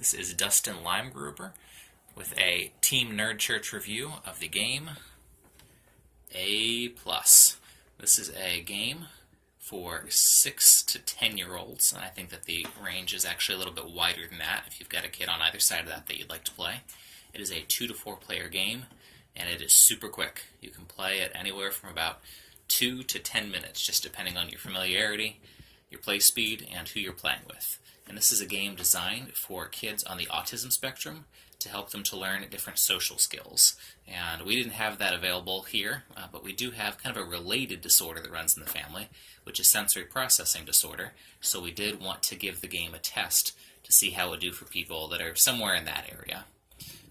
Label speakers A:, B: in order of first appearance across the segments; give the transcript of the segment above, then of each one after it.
A: This is Dustin Leimgruber with a Team Nerd Church review of the game A+. This is a game for 6 to 10-year-olds, and I think that the range is actually a little bit wider than that if you've got a kid on either side of that you'd like to play. It is a 2 to 4 player game, and it is super quick. You can play it anywhere from about 2 to 10 minutes, just depending on your familiarity, your play speed, and who you're playing with. And this is a game designed for kids on the autism spectrum to help them to learn different social skills. And we didn't have that available here, but we do have kind of a related disorder that runs in the family, which is sensory processing disorder. So we did want to give the game a test to see how it would do for people that are somewhere in that area.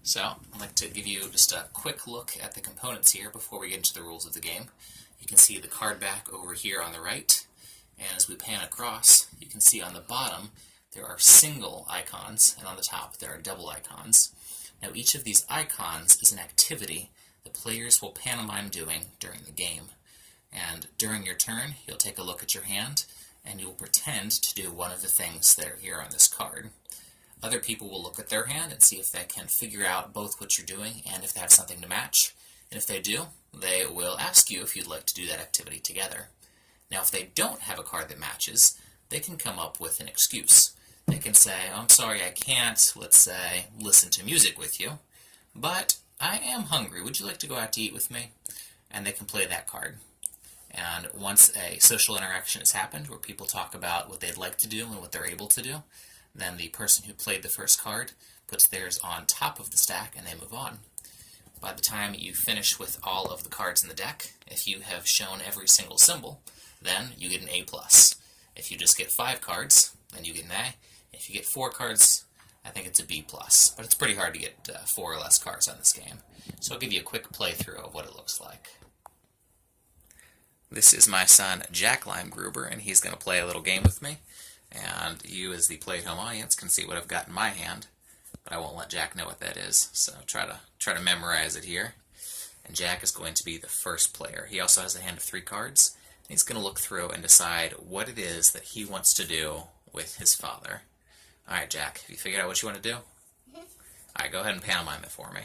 A: So I'd like to give you just a quick look at the components here before we get into the rules of the game. You can see the card back over here on the right, and as we pan across, you can see on the bottom there are single icons, and on the top there are double icons. Now each of these icons is an activity the players will pantomime doing during the game. And during your turn, you'll take a look at your hand, and you'll pretend to do one of the things that are here on this card. Other people will look at their hand and see if they can figure out both what you're doing and if they have something to match. And if they do, they will ask you if you'd like to do that activity together. Now if they don't have a card that matches, they can come up with an excuse. They can say, I'm sorry I can't, let's say, listen to music with you, but I am hungry. Would you like to go out to eat with me? And they can play that card. And once a social interaction has happened where people talk about what they'd like to do and what they're able to do, then the person who played the first card puts theirs on top of the stack and they move on. By the time you finish with all of the cards in the deck, if you have shown every single symbol, then you get an A+. If you just get 5 cards, then you get an A. If you get 4 cards, I think it's a B+, but it's pretty hard to get 4 or less cards on this game. So I'll give you a quick playthrough of what it looks like. This is my son, Jack Leimgruber, and he's going to play a little game with me. And you, as the play-at-home audience, can see what I've got in my hand, but I won't let Jack know what that is, so try to memorize it here. And Jack is going to be the first player. He also has a hand of 3 cards. He's going to look through and decide what it is that he wants to do with his father. All right, Jack, have you figured out what you want to do? Mm-hmm. All right, go ahead and pantomime it for me.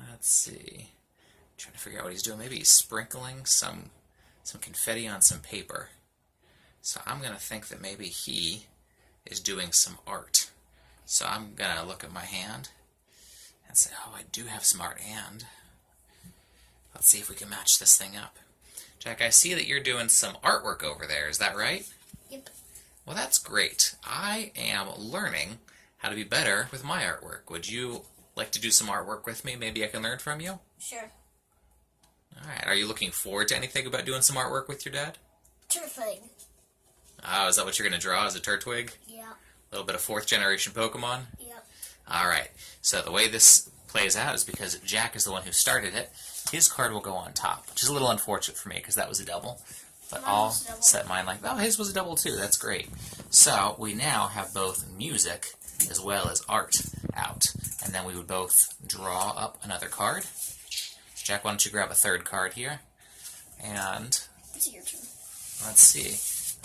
A: Let's see. Trying to figure out what he's doing. Maybe he's sprinkling some confetti on some paper. So I'm going to think that maybe he is doing some art. So I'm going to look at my hand and say, oh, I do have some art, and let's see if we can match this thing up. Jack, I see that you're doing some artwork over there. Is that right?
B: Yep.
A: Well, that's great. I am learning how to be better with my artwork. Would you like to do some artwork with me? Maybe I can learn from you?
B: Sure.
A: All right. Are you looking forward to anything about doing some artwork with your dad?
B: Turtwig.
A: Oh, is that what you're going to draw as a Turtwig?
B: Yeah.
A: A little bit of 4th generation Pokemon?
B: Yep.
A: All right. So the way this plays out is because Jack is the one who started it. His card will go on top, which is a little unfortunate for me because that was a double. But I'll set mine like, oh, his was a double too. That's great. So we now have both music as well as art out. And then we would both draw up another card. Jack, why don't you grab a 3rd card here? And
B: It's your turn.
A: let's see.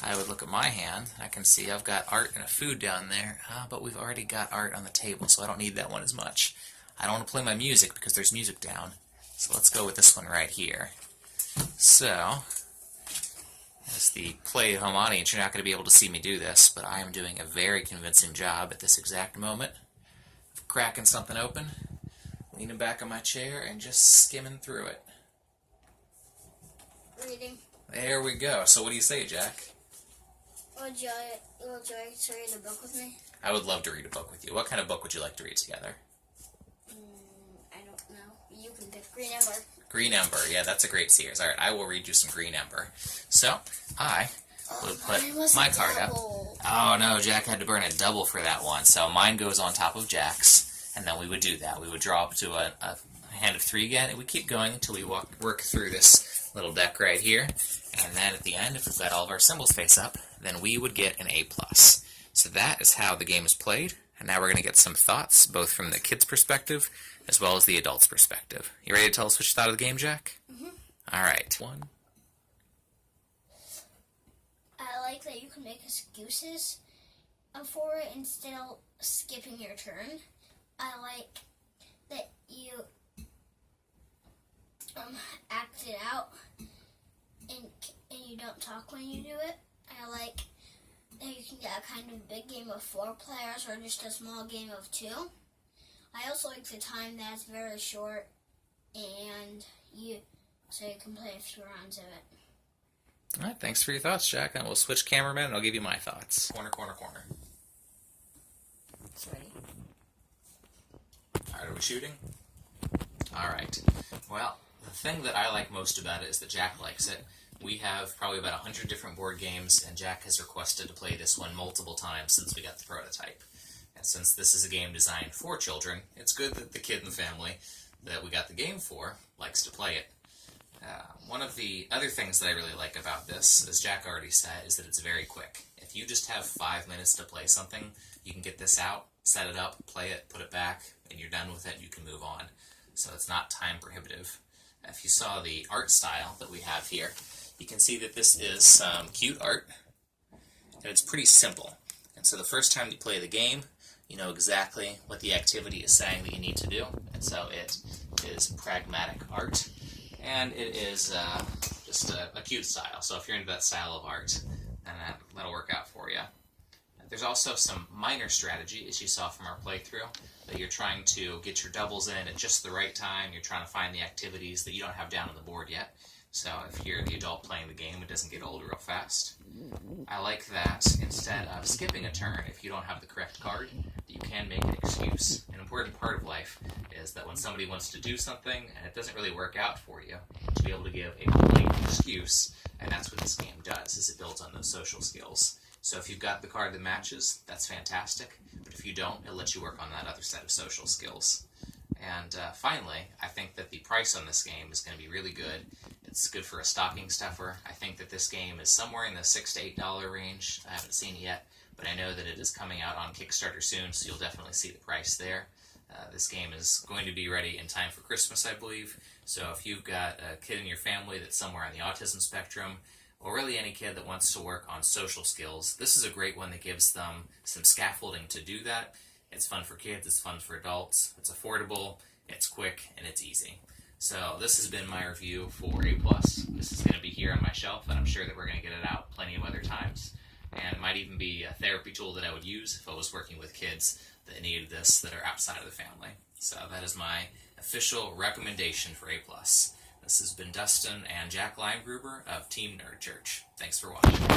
A: I would look at my hand. I can see I've got art and a food down there, but we've already got art on the table, so I don't need that one as much. I don't want to play my music because there's music down. So let's go with this one right here. So, as the play-at-home audience, you're not going to be able to see me do this, but I am doing a very convincing job at this exact moment of cracking something open, leaning back on my chair, and just skimming through it.
B: Reading.
A: There we go. So what do you say, Jack?
B: Would you like to read a book with me?
A: I would love to read a book with you. What kind of book would you like to read together?
B: I don't know. You can pick Green Ember.
A: Green Ember. Yeah, that's a great series. All right, I will read you some Green Ember. So, I would put my card up. Oh, no, Jack had to burn a double for that one. So mine goes on top of Jack's, and then we would do that. We would draw up to a hand of 3 again, and we keep going until we work through this little deck right here. And then at the end, if we've got all of our symbols face up, then we would get an A+. So that is how the game is played. And now we're going to get some thoughts, both from the kid's perspective as well as the adult's perspective. You ready to tell us what you thought of the game, Jack?
B: Mm-hmm.
A: All right. 1.
B: I like like that you can make excuses for it instead of skipping your turn. I like that you act it out and you don't talk when you do it. I like that you can get a kind of big game of 4 players or just a small game of 2. I also like the time that's very short and so you can play a few rounds of it.
A: All right, thanks for your thoughts, Jack. And we'll switch cameraman and I'll give you my thoughts. Corner, corner, corner.
B: It's ready.
A: All right, are we shooting? All right. Well, the thing that I like most about it is that Jack likes it. We have probably about 100 different board games, and Jack has requested to play this one multiple times since we got the prototype. And since this is a game designed for children, it's good that the kid in the family that we got the game for likes to play it. One of the other things that I really like about this, as Jack already said, is that it's very quick. If you just have 5 minutes to play something, you can get this out, set it up, play it, put it back, and you're done with it, you can move on. So it's not time prohibitive. If you saw the art style that we have here, you can see that this is some cute art, and it's pretty simple. And so the first time you play the game, you know exactly what the activity is saying that you need to do, and so it is pragmatic art, and it is just a cute style. So if you're into that style of art, then that'll work out for you. There's also some minor strategy, as you saw from our playthrough, that you're trying to get your doubles in at just the right time. You're trying to find the activities that you don't have down on the board yet. So if you're the adult playing the game, it doesn't get old real fast. I like that instead of skipping a turn, if you don't have the correct card, that you can make an excuse. An important part of life is that when somebody wants to do something and it doesn't really work out for you, to be able to give a polite excuse, and that's what this game does, is it builds on those social skills. So if you've got the card that matches, that's fantastic, but if you don't, it'll let you work on that other set of social skills. And finally, I think that the price on this game is going to be really good. It's good for a stocking stuffer. I think that this game is somewhere in the $6 to $8 range. I haven't seen it yet, but I know that it is coming out on Kickstarter soon, so you'll definitely see the price there. This game is going to be ready in time for Christmas, I believe. So if you've got a kid in your family that's somewhere on the autism spectrum, or really any kid that wants to work on social skills, this is a great one that gives them some scaffolding to do that. It's fun for kids, it's fun for adults, it's affordable, it's quick, and it's easy. So this has been my review for A+. This is going to be here on my shelf, and I'm sure that we're going to get it out plenty of other times. And it might even be a therapy tool that I would use if I was working with kids that needed this that are outside of the family. So that is my official recommendation for A+. This has been Dustin and Jack Leimgruber of Team Nerd Church. Thanks for watching.